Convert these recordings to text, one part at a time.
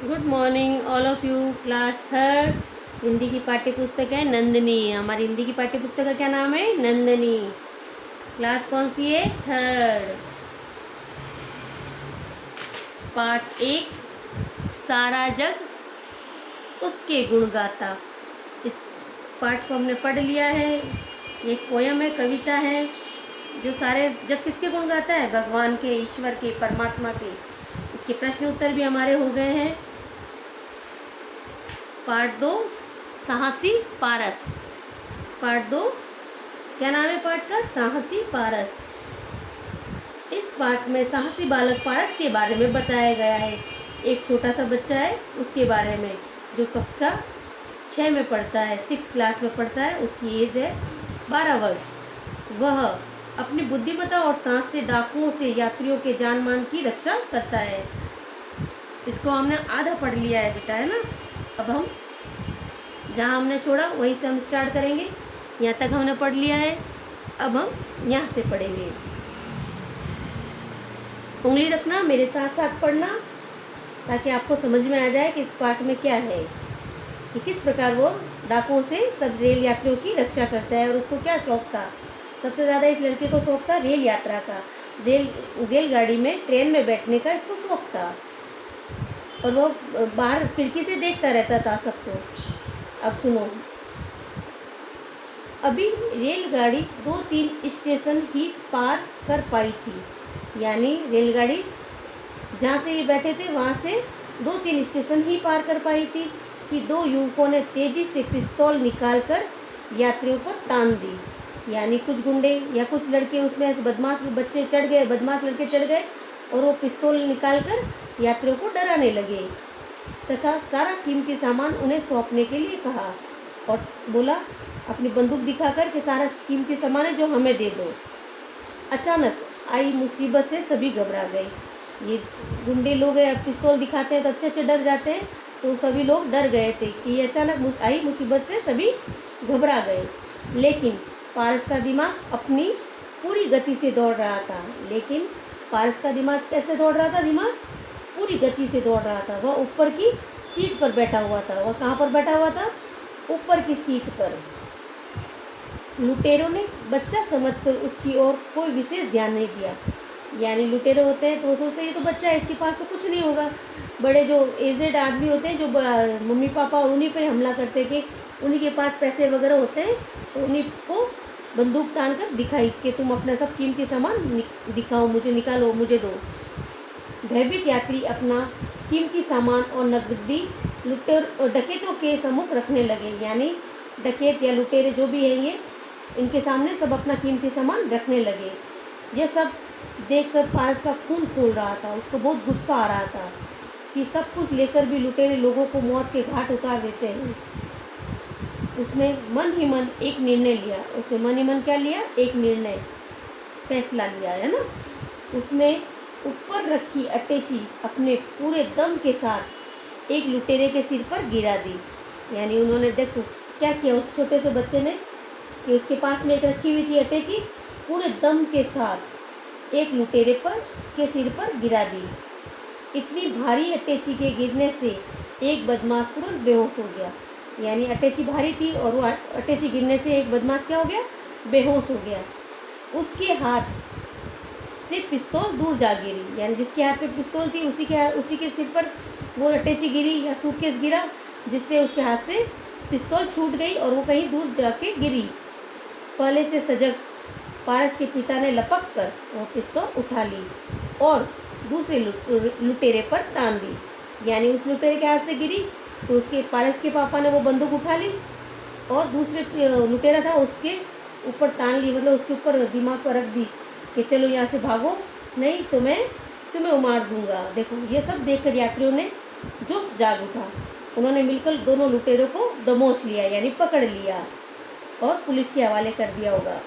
Good morning all of you. Class third Hindi की पाठ्य पुस्तक है नंदिनी। हमारी हिंदी की पाठ्य पुस्तक का क्या नाम है? नंदिनी। क्लास कौन सी है? थर्ड। पार्ट एक, सारा जग उसके गुण गाता। इस पाठ को हमने पढ़ लिया है। ये एक पोयम है, कविता है, जो सारे जग किसके गुण गाता है? भगवान के, ईश्वर के, परमात्मा के। इसके प्रश्न उत्तर भी हमारे हो गए हैं। पार्ट दो, साहसी पारस। पार्ट दो, क्या नाम है पार्ट का? साहसी पारस। इस पाठ में साहसी बालक पारस के बारे में बताया गया है। एक छोटा सा बच्चा है, उसके बारे में, जो कक्षा 6 में पढ़ता है, 6 क्लास में पढ़ता है। उसकी एज है 12 वर्ष। वह अपनी बुद्धिमत्ता और साहस से डाकुओं से यात्रियों के जान मान की रक्षा करता है। इसको हमने आधा पढ़ लिया है बेटा, है ना। अब हम जहाँ हमने छोड़ा वहीं से हम स्टार्ट करेंगे। यहाँ तक हमने पढ़ लिया है, अब हम यहाँ से पढ़ेंगे। उंगली रखना, मेरे साथ साथ पढ़ना, ताकि आपको समझ में आ जाए कि इस पाठ में क्या है, कि किस प्रकार वो डाकुओं से सब रेल यात्रियों की रक्षा करता है। और उसको क्या शौक था? सबसे ज़्यादा इस लड़के को शौक था रेल यात्रा का। रेलगाड़ी में, ट्रेन में बैठने का इसको शौक था। और वो बाहर खिड़की से देखता रहता था सबको। अब सुनो, अभी रेलगाड़ी 2-3 स्टेशन ही पार कर पाई थी। यानी रेलगाड़ी जहाँ से ये बैठे थे वहाँ से 2-3 स्टेशन ही पार कर पाई थी कि दो युवकों ने तेजी से पिस्तौल निकालकर यात्रियों पर तान दी। यानी कुछ गुंडे या कुछ लड़के, उसमें ऐसे बदमाश बच्चे चढ़ गए, बदमाश लड़के चढ़ गए और वो पिस्तौल निकालकर यात्रियों को डराने लगे तथा सारा कीमती सामान उन्हें सौंपने के लिए कहा। और बोला, अपनी बंदूक दिखाकर कि सारा कीमती सामान है जो हमें दे दो। अचानक आई मुसीबत से सभी घबरा गए। ये गुंडे लोग हैं, पिस्तौल दिखाते हैं तो अच्छे अच्छे डर जाते हैं, तो सभी लोग डर गए थे कि ये अचानक आई मुसीबत से सभी घबरा गए। लेकिन पारस का दिमाग अपनी पूरी गति से दौड़ रहा था। लेकिन पारस का दिमाग कैसे दौड़ रहा था? दिमाग पूरी गति से दौड़ रहा था। वह ऊपर की सीट पर बैठा हुआ था। वह कहाँ पर बैठा हुआ था? ऊपर की सीट पर। लुटेरों ने बच्चा समझकर उसकी ओर कोई विशेष ध्यान नहीं दिया। यानी लुटेरे होते हैं तो वो सोचते हैं ये तो बच्चा है, इसके पास तो कुछ नहीं होगा। बड़े जो एजेड आदमी होते हैं, जो मम्मी पापा, उन्हीं पर हमला करते कि उन्हीं के पास पैसे वगैरह होते हैं, तो उन्हीं को बंदूक तान कर दिखाई कि तुम अपना सब कीमती सामान दिखाओ, मुझे निकालो, मुझे दो। भयभीत यात्री अपना कीमती सामान और नकदी डकैतों के सम्मुख रखने लगे। यानी डकैत या लुटेरे जो भी हैं, ये इनके सामने सब अपना कीमती सामान रखने लगे। ये सब देखकर पारस का खून खोल रहा था। उसको बहुत गुस्सा आ रहा था कि सब कुछ लेकर भी लुटेरे लोगों को मौत के घाट उतार देते हैं। उसने मन ही मन एक निर्णय लिया। उसने मन ही मन क्या लिया? एक निर्णय, फैसला लिया, है ना। उसने ऊपर रखी अटैची अपने पूरे दम के साथ एक लुटेरे के सिर पर गिरा दी। यानी उन्होंने, देखो क्या किया उस छोटे से बच्चे ने, कि उसके पास में एक रखी हुई थी अटैची, पूरे दम के साथ एक लुटेरे के सिर पर गिरा दी। इतनी भारी अटैची के गिरने से एक बदमाश तुरंत बेहोश हो गया। यानी अटैची भारी थी और वो अटैची गिरने से एक बदमाश क्या हो गया? बेहोश हो गया। उसके हाथ से पिस्तौल दूर जा गिरी। यानी जिसके हाथ पे पिस्तौल थी उसी के सिर पर वो अटैची गिरी या सूटकेस गिरा, जिससे उसके हाथ से पिस्तौल छूट गई और वो कहीं दूर जाके गिरी। पहले से सजग पारस के पिता ने लपक कर वो पिस्तौल उठा ली और दूसरे लुटेरे पर तान दी। यानी उस लुटेरे के हाथ से गिरी तो उसके पारस के पापा ने वो बंदूक उठा ली और दूसरे लुटेरा था उसके ऊपर तान ली, मतलब उसके ऊपर दिमाग पर रख दी कि चलो यहाँ से भागो, नहीं तो मैं तुम्हें मार दूंगा। देखो ये सब देखकर यात्रियों ने जोश जाग उठा। उन्होंने मिलकर दोनों लुटेरों को दबोच लिया, यानी पकड़ लिया और पुलिस के हवाले कर दिया होगा।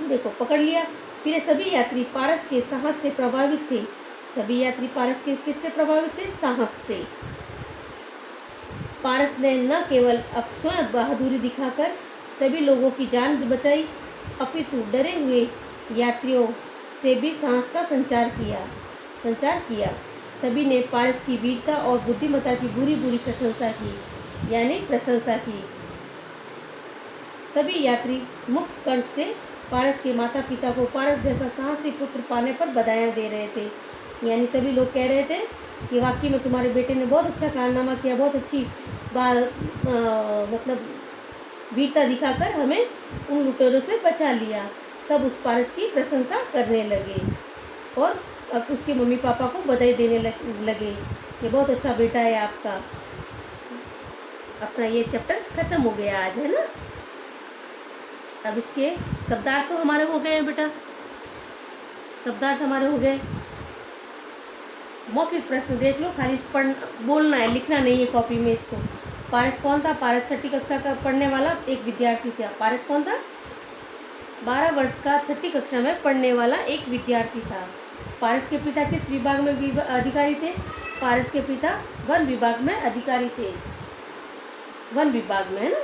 देखो पकड़ लिया। फिर सभी यात्री पारस के साहस से प्रभावित थे। सभी यात्री पारस के किससे प्रभावित थे? साहस से। पारस ने न केवल स्वयं बहादुरी दिखाकर सभी लोगों की जान बचाई, अपितु डरे हुए यात्रियों से भी साहस का संचार किया। सभी ने पारस की वीरता और बुद्धिमत्ता की बुरी बुरी प्रशंसा की, यानी प्रशंसा की। सभी यात्री मुक्त कंठ से पारस के माता पिता को पारस जैसा साहसी पुत्र पाने पर बधाइयाँ दे रहे थे। यानी सभी लोग कह रहे थे कि वाकई में तुम्हारे बेटे ने बहुत अच्छा कारनामा किया, बहुत अच्छी मतलब वीरता दिखाकर हमें उन लुटेरों से बचा लिया। सब उस पारस की प्रशंसा करने लगे और अब उसके मम्मी पापा को बधाई देने लगे कि बहुत अच्छा बेटा है आपका। अपना ये चैप्टर खत्म हो गया आज, है ना। अब इसके शब्दार्थ तो हमारे हो गए हैं बेटा, शब्दार्थ हमारे हो गए। मौखिक प्रश्न देख लो, खाली बोलना है, लिखना नहीं है कॉपी में इसको। पारस कौन था? पारस 6ठी कक्षा का पढ़ने वाला एक विद्यार्थी था। पारस कौन था? 12 वर्ष का 6ठी कक्षा में पढ़ने वाला एक विद्यार्थी था। पारस के पिता किस विभाग में अधिकारी थे? पारस के पिता वन विभाग में अधिकारी थे, वन विभाग में, है ना।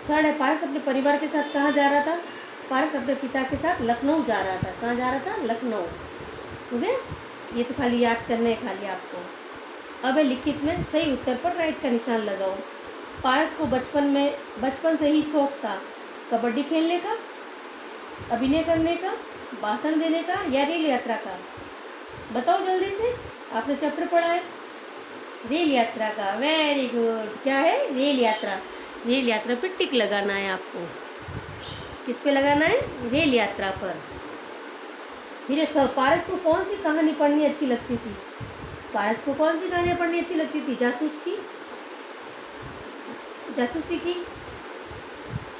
थर्ड है, पारस अपने परिवार के साथ कहाँ जा रहा था? पारस अपने पिता के साथ लखनऊ जा रहा था। कहाँ जा रहा था? लखनऊ। ठीक है, ये तो खाली याद करने है खाली आपको। अब लिखित में सही उत्तर पर राइट का निशान लगाओ। पारस को बचपन से ही शौक था कबड्डी खेलने का, अभिनय करने का, भाषण देने का या रेल यात्रा का। बताओ जल्दी से, आपने चैप्टर पढ़ा है रेल यात्रा का। Very good. क्या है? रेल यात्रा। रेल यात्रा पे टिक लगाना है आपको। किस पे लगाना है? रेल यात्रा पर। फिर पारस को कौन सी कहानी पढ़नी अच्छी लगती थी? पारस को कौन सी कहानियाँ पढ़नी अच्छी लगती थी? जासूसी की,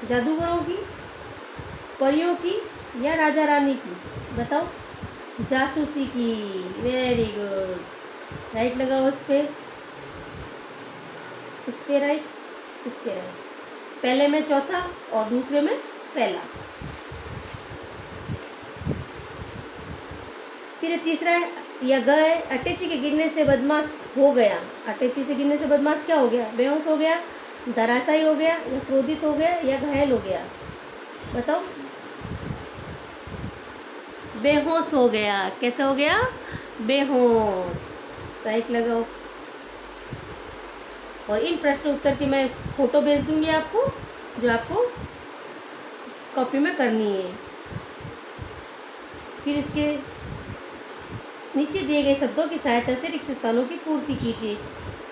जादूगरों की, परियों की या राजा रानी की? बताओ। जासूसी की। वेरी गुड, राइट लगाओ इस पे राइट, इस पे राइट। पहले में चौथा और दूसरे में पहला। फिर तीसरा है, या गए अटैची के गिरने से बदमाश हो गया। अटैची से गिरने से बदमाश क्या हो गया? बेहोश हो गया, धराशायी हो गया, या क्रोधित हो गया, या घायल हो गया? बताओ। बेहोश हो गया। कैसे हो गया? बेहोश। राइट लगाओ। और इन प्रश्न उत्तर की मैं फोटो भेज दूंगी आपको, जो आपको कॉपी में करनी है। फिर इसके नीचे दिए गए शब्दों की सहायता से रिक्त स्थानों की पूर्ति कीजिए।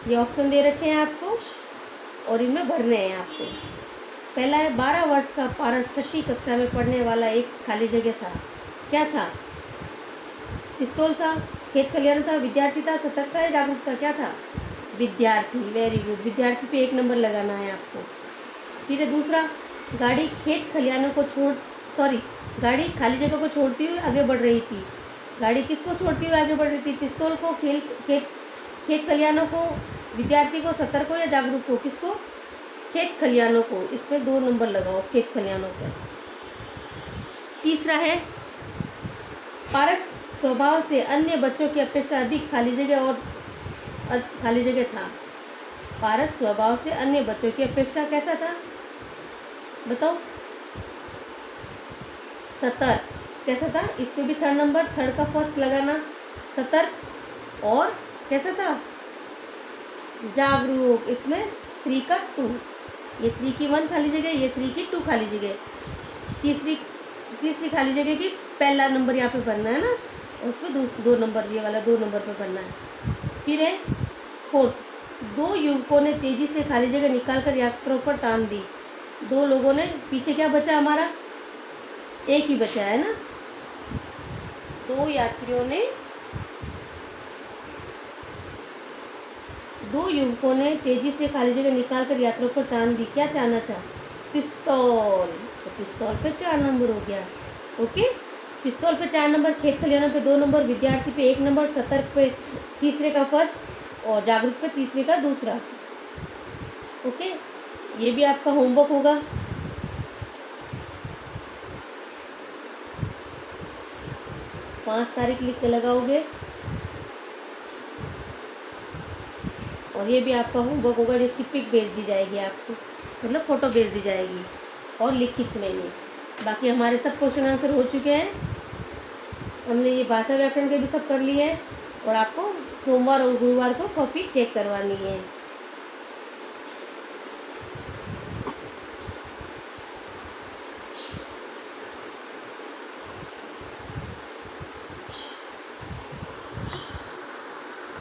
ये ऑप्शन दे रखे हैं आपको और इनमें भरने हैं आपको। पहला है, 12 वर्ष का पारस 6ठी कक्षा में पढ़ने वाला एक खाली जगह था। क्या था? पिस्तौल था, खेत खलियान था, विद्यार्थी था, सतर्क था या जागरूक था? क्या था? विद्यार्थी। Very good. विद्यार्थी पे 1 नंबर लगाना है आपको। फिर है दूसरा, गाड़ी खेत खलियानों को गाड़ी खाली जगह को छोड़ती हुई आगे बढ़ रही थी। गाड़ी किसको छोड़ती हुई आगे बढ़ रही थी? पिस्तौल को, खेत खलियानों को, विद्यार्थी को, सतर्क को या जागरूक को? किसको? खेत खलियानों को। इसमें 2 नंबर लगाओ, खेत खलियानों पर। तीसरा है, पारस स्वभाव से अन्य बच्चों की अपेक्षा अधिक खाली जगह था। पारस स्वभाव से अन्य बच्चों की अपेक्षा कैसा था? बताओ। सतर्क। कैसा था? इसमें भी 3rd नंबर, 3rd का फर्स्ट लगाना। सतर्क और कैसा था? जागरूक। इसमें 3 का 2। ये 3 की 1 खाली जगह, ये 3 की 2 खाली जगह। तीसरी खाली जगह की पहला नंबर यहाँ पे भरना है ना, और उसमें 2 नंबर, ये वाला 2 नंबर पे भरना है। फिर है 4th, 2 युवकों ने तेजी से खाली जगह निकालकर यात्रियों पर तान दी। 2 लोगों ने, पीछे क्या बचा हमारा? एक ही बचा है ना। 2 यात्रियों ने, 2 युवकों ने तेजी से खाली जगह निकालकर यात्रियों पर तान दी। क्या ताना था? पिस्तौल। तो पिस्तौल पे 4 नंबर हो गया। ओके, पिस्तौल पे 4 नंबर, खेत खलियानों पे 2 नंबर, विद्यार्थी पे 1 नंबर, सतर्क पे तीसरे का फर्स्ट और जागरूक पे तीसरे का दूसरा। ओके, ये भी आपका होमवर्क होगा। पाँच तारीख लिख के लगाओगे और ये भी आपका होमवर्क होगा, जिसकी पिक भेज दी जाएगी आपको, मतलब फ़ोटो भेज दी जाएगी और लिखित में ही। बाकी हमारे सब क्वेश्चन आंसर हो चुके हैं। हमने ये भाषा व्याकरण के भी सब कर लिए हैं। और आपको सोमवार और गुरुवार को कॉपी चेक करवानी है।